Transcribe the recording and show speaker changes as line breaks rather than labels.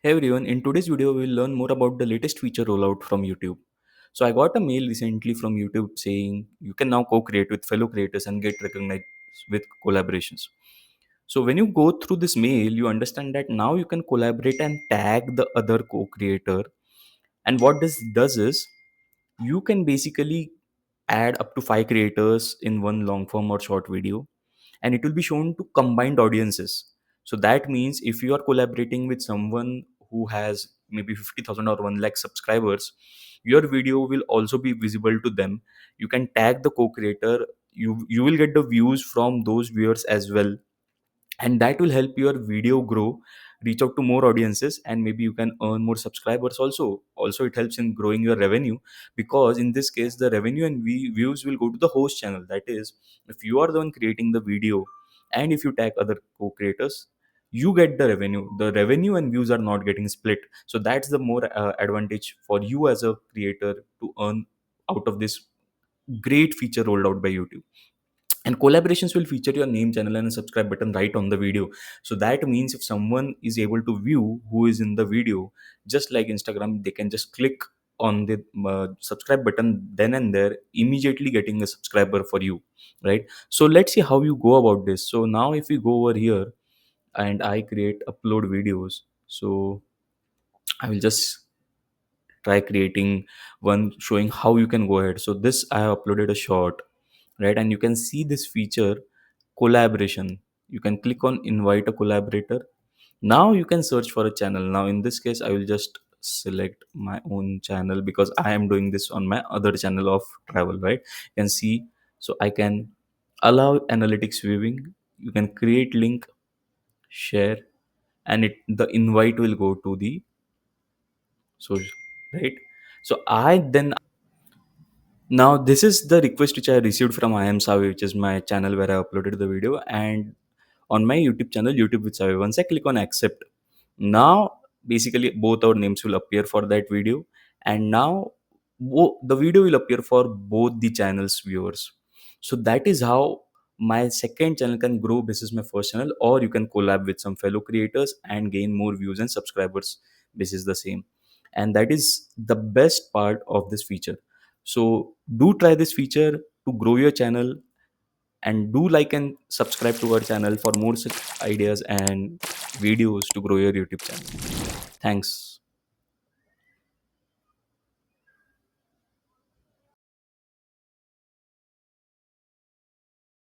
Hey everyone, in today's video we'll learn more about the latest feature rollout from YouTube. So I got a mail recently from YouTube saying you can now co-create with fellow creators and get recognized with collaborations. So when you go through this mail, you understand that now you can collaborate and tag the other co-creator. And what this does is you can basically add up to 5 creators in one long form or short video, and it will be shown to combined audiences. So that means if you are collaborating with someone who has maybe 50,000 or 1 lakh subscribers, your video will also be visible to them. You can tag the co-creator. You will get the views from those viewers as well, and that will help your video grow, reach out to more audiences, and maybe you can earn more subscribers. Also it helps in growing your revenue, because in this case the revenue and views will go to the host channel. That is, if you are the one creating the video and if you tag other co-creators, you get the revenue and views are not getting split. So that's the more advantage for you as a creator to earn out of this great feature rolled out by YouTube. And collaborations will feature your name, channel, and a subscribe button right on the video. So that means if someone is able to view who is in the video, just like Instagram, they can just click on the subscribe button then and there, immediately getting a subscriber for you, right? So let's see how you go about this. So now if we go over here and I create upload videos, so I will just try creating one showing how you can go ahead. So this I have uploaded a short, right? And you can see this feature, collaboration. You can click on invite a collaborator. Now you can search for a channel. Now in this case I will just select my own channel because I am doing this on my other channel of travel, right? You can see. So I can allow analytics viewing. You can create link, share, and it the invite will go to the social, right? So I then, now this is the request which I received from I am Saave, which is my channel where I uploaded the video, and on my YouTube channel, YouTube with Saave. Once I click on accept, now basically both our names will appear for that video, and now the video will appear for both the channels viewers. So that is how my second channel can grow. This is my first channel, or you can collab with some fellow creators and gain more views and subscribers. This is the same, and that is the best part of this feature. So do try this feature to grow your channel, and do like and subscribe to our channel for more such ideas and videos to grow your YouTube channel. Thanks.